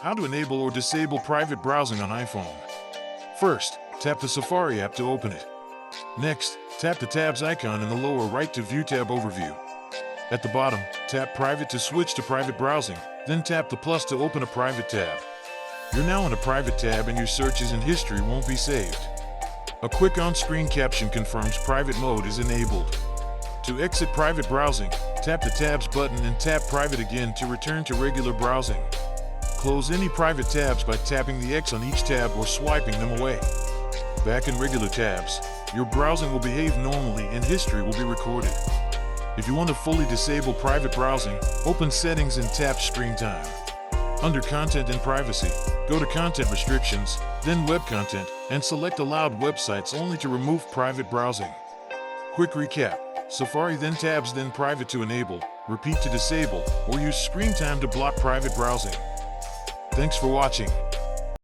How to enable or disable private browsing on iPhone. First, tap the Safari app to open it. Next, tap the tabs icon in the lower right to view tab overview. At the bottom, tap Private to switch to private browsing, then tap the plus to open a private tab. You're now in a private tab and your searches and history won't be saved. A quick on-screen caption confirms private mode is enabled. To exit private browsing, tap the tabs button and tap private again to return to regular browsing. Close any private tabs by tapping the X on each tab or swiping them away. Back in regular tabs, your browsing will behave normally and history will be recorded. If you want to fully disable private browsing, open Settings and tap Screen Time. Under Content and Privacy, go to Content Restrictions, then Web Content, and select Allowed Websites only to remove private browsing. Quick recap: Safari, then tabs, then private to enable, repeat to disable, or use Screen Time to block private browsing. Thanks for watching.